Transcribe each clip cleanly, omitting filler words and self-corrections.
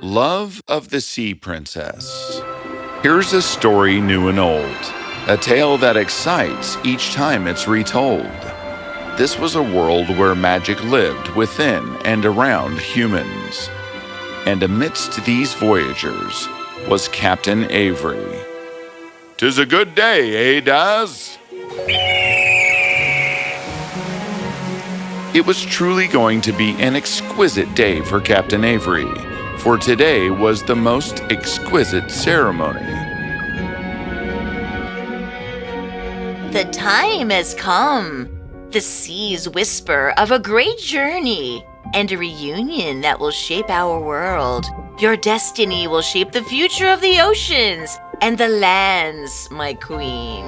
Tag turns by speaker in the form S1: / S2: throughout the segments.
S1: Love of the Sea Princess. Here's a story new and old, a tale that excites each time it's retold. This was a world where magic lived within and around humans. And amidst these voyagers was Captain Avery. "'Tis a good day, eh, Daz?" It was truly going to be an exquisite day for Captain Avery, for today was the most exquisite ceremony.
S2: The time has come. The seas whisper of a great journey and a reunion that will shape our world. Your destiny will shape the future of the oceans and the lands, my queen.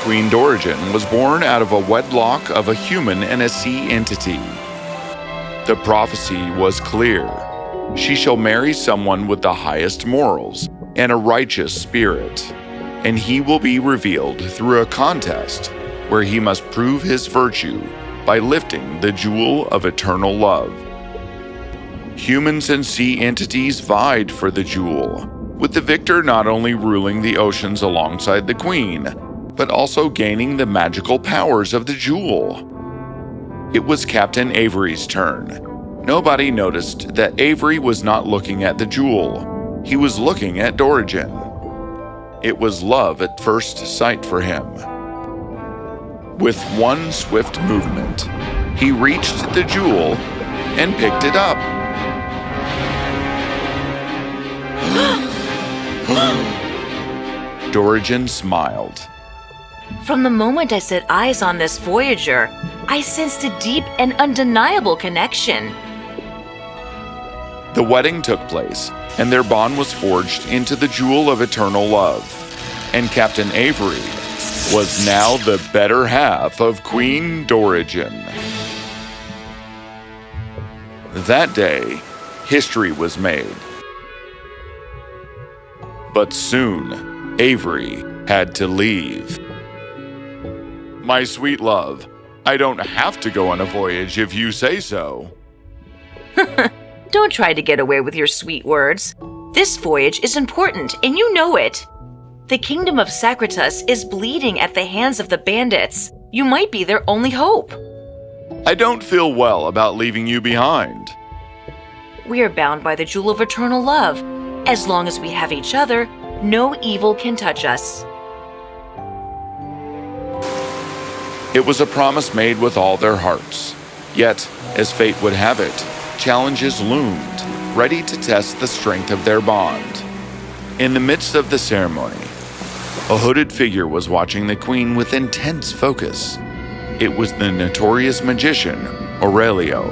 S1: Queen Dorigen was born out of a wedlock of a human and a sea entity. The prophecy was clear. She shall marry someone with the highest morals and a righteous spirit, and he will be revealed through a contest where he must prove his virtue by lifting the jewel of eternal love. Humans and sea entities vied for the jewel, with the victor not only ruling the oceans alongside the queen, but also gaining the magical powers of the jewel. It was Captain Avery's turn. Nobody noticed that Avery was not looking at the jewel. He was looking at Dorigen. It was love at first sight for him. With one swift movement, he reached the jewel and picked it up. Dorigen smiled.
S2: From the moment I set eyes on this voyager, I sensed a deep and undeniable connection.
S1: The wedding took place, and their bond was forged into the jewel of eternal love. And Captain Avery was now the better half of Queen Dorigen. That day, history was made. But soon, Avery had to leave. "My sweet love, I don't have to go on a voyage if you say so."
S2: Don't try to get away with your sweet words. This voyage is important, and you know it. The kingdom of Sacritus is bleeding at the hands of the bandits. You might be their only hope.
S1: "I don't feel well about leaving you behind."
S2: We are bound by the jewel of eternal love. As long as we have each other, no evil can touch us.
S1: It was a promise made with all their hearts. Yet, as fate would have it, challenges loomed, ready to test the strength of their bond. In the midst of the ceremony, a hooded figure was watching the queen with intense focus. It was the notorious magician, Aurelio.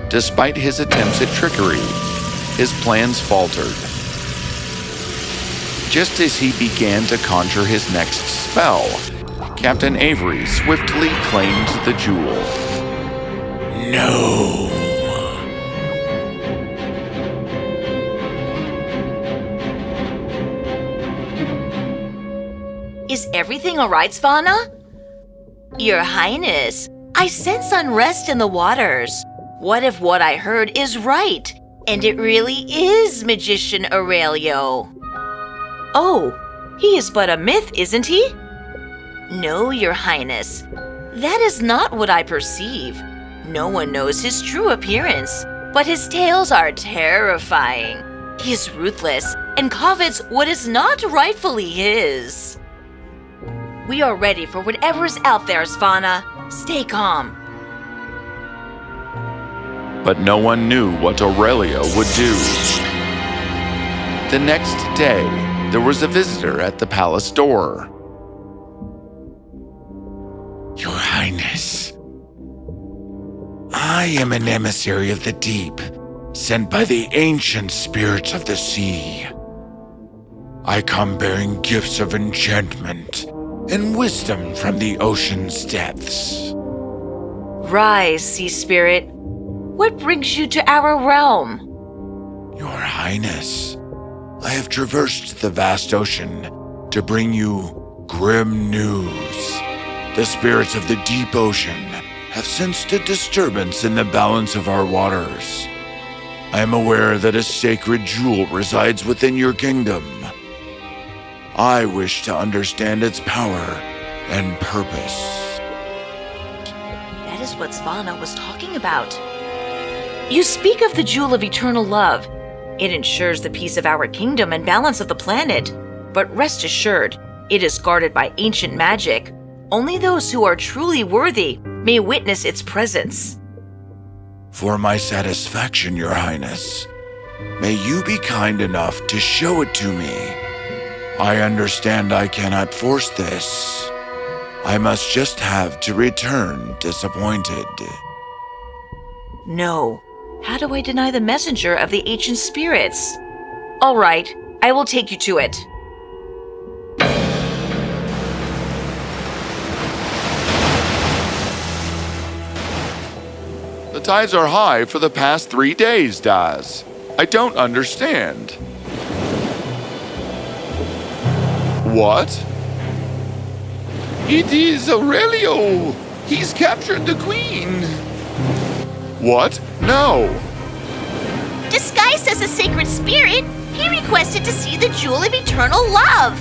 S1: Despite his attempts at trickery, his plans faltered. Just as he began to conjure his next spell, Captain Avery swiftly claimed the jewel. "No."
S2: Is everything all right, Steffann? Your Highness, I sense unrest in the waters. What if what I heard is right, and it really is Magician Aurelio? Oh, he is but a myth, isn't he? No, Your Highness. That is not what I perceive. No one knows his true appearance, but his tales are terrifying. He is ruthless and covets what is not rightfully his. We are ready for whatever's out there, Steffann. Stay calm.
S1: But no one knew what Aurelio would do. The next day, there was a visitor at the palace door. "Your Highness, I am an emissary of the deep, sent by the ancient spirits of the sea. I come bearing gifts of enchantment and wisdom from the ocean's depths."
S2: Rise, sea spirit. What brings you to our realm?
S1: "Your Highness, I have traversed the vast ocean to bring you grim news. The spirits of the deep ocean have sensed a disturbance in the balance of our waters. I am aware that a sacred jewel resides within your kingdom. I wish to understand its power and purpose.
S2: That is what Steffann was talking about. You speak of the jewel of eternal love. It ensures the peace of our kingdom and balance of the planet. But rest assured, it is guarded by ancient magic. Only those who are truly worthy may witness its presence.
S1: For my satisfaction, Your Highness, may you be kind enough to show it to me. I understand I cannot force this. I must just have to return disappointed.
S2: No. How do I deny the messenger of the ancient spirits? All right, I will take you to it.
S1: The tides are high for the past 3 days, Daz. I don't understand. What? It is Aurelio! He's captured the queen! What? No!
S2: Disguised as a sacred spirit, he requested to see the jewel of eternal love.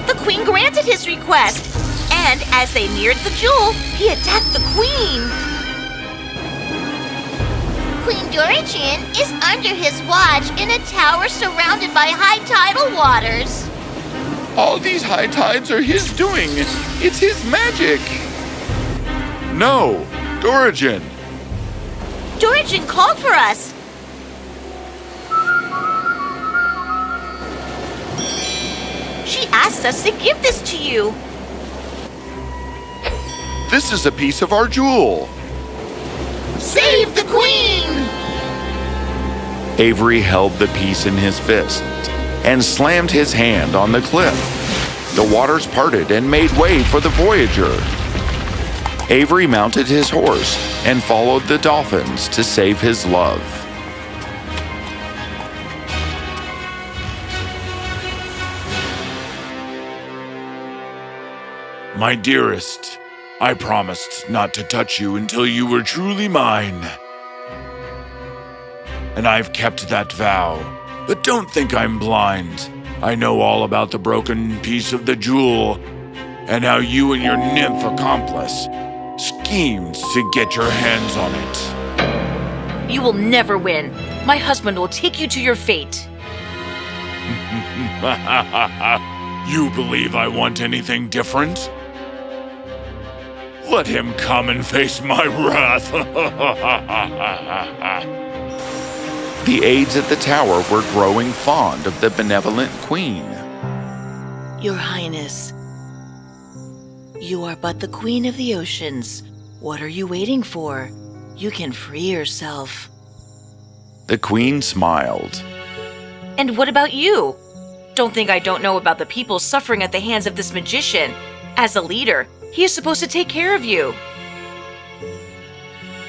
S2: The queen granted his request, and as they neared the jewel, he attacked the queen. Queen Dorigen is under his watch in a tower surrounded by high tidal waters.
S1: All these high tides are his doing. It's his magic. No, Dorigen.
S2: Dorigen called for us. She asked us to give this to you.
S1: This is a piece of our jewel.
S2: Save the queen!
S1: Avery held the piece in his fist and slammed his hand on the cliff. The waters parted and made way for the Voyager. Avery mounted his horse and followed the dolphins to save his love. My dearest, I promised not to touch you until you were truly mine. And I've kept that vow. But don't think I'm blind. I know all about the broken piece of the jewel and how you and your nymph accomplice schemed to get your hands on it.
S2: You will never win. My husband will take you to your fate.
S1: You believe I want anything different? Let him come and face my wrath. The aides at the tower were growing fond of the benevolent queen.
S2: Your Highness, you are but the queen of the oceans. What are you waiting for? You can free yourself.
S1: The queen smiled.
S2: And what about you? Don't think I don't know about the people suffering at the hands of this magician. As a leader, he is supposed to take care of you.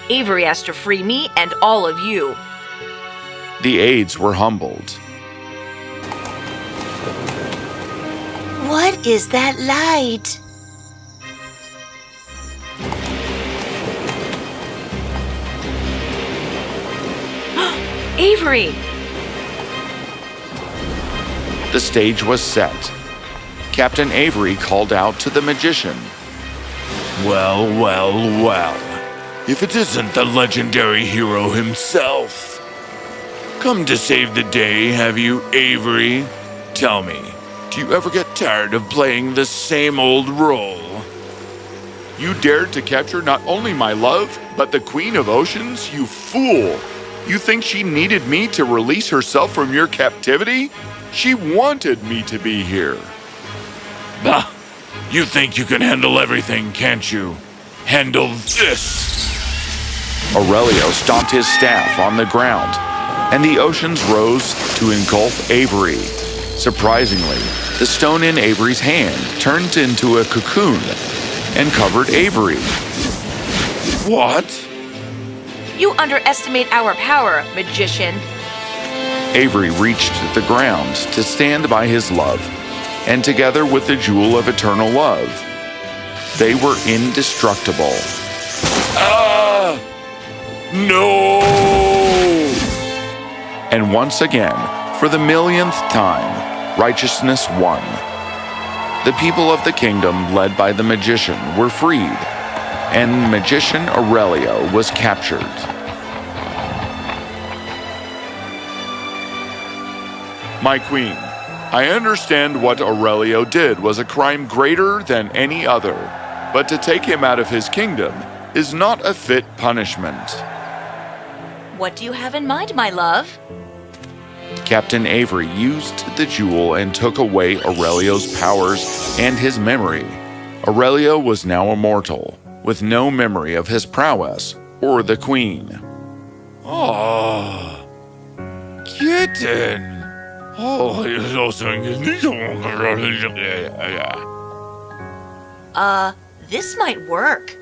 S2: Avery has to free me and all of you.
S1: The aides were humbled.
S2: What is that light? Avery!
S1: The stage was set. Captain Avery called out to the magician. Well, well, well. If it isn't the legendary hero himself. Come to save the day, have you, Avery? Tell me, do you ever get tired of playing the same old role? You dared to capture not only my love, but the Queen of Oceans, you fool! You think she needed me to release herself from your captivity? She wanted me to be here. Bah! You think you can handle everything, can't you? Handle this! Aurelio stomped his staff on the ground, and the oceans rose to engulf Avery. Surprisingly, the stone in Avery's hand turned into a cocoon and covered Avery. What?
S2: You underestimate our power, magician.
S1: Avery reached the ground to stand by his love and together with the jewel of eternal love, they were indestructible. Ah! No! And once again, for the millionth time, righteousness won. The people of the kingdom, led by the magician, were freed, and magician Aurelio was captured. My queen, I understand what Aurelio did was a crime greater than any other, but to take him out of his kingdom is not a fit punishment.
S2: What do you have in mind, my love?
S1: Captain Avery used the jewel and took away Aurelio's powers and his memory. Aurelio was now immortal, with no memory of his prowess or the queen. Ah, kitten. Oh,
S2: This might work.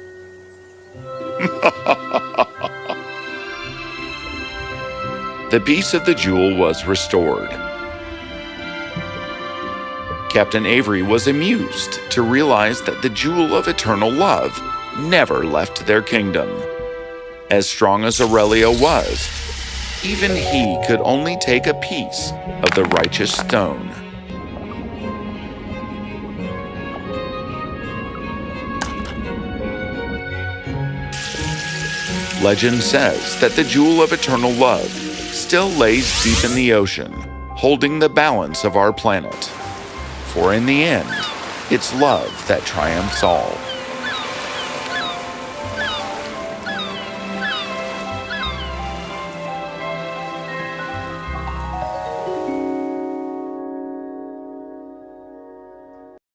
S1: The piece of the jewel was restored. Captain Avery was amused to realize that the jewel of eternal love never left their kingdom. As strong as Aurelio was, even he could only take a piece of the righteous stone. Legend says that the jewel of eternal love still lays deep in the ocean, holding the balance of our planet. For in the end, it's love that triumphs all.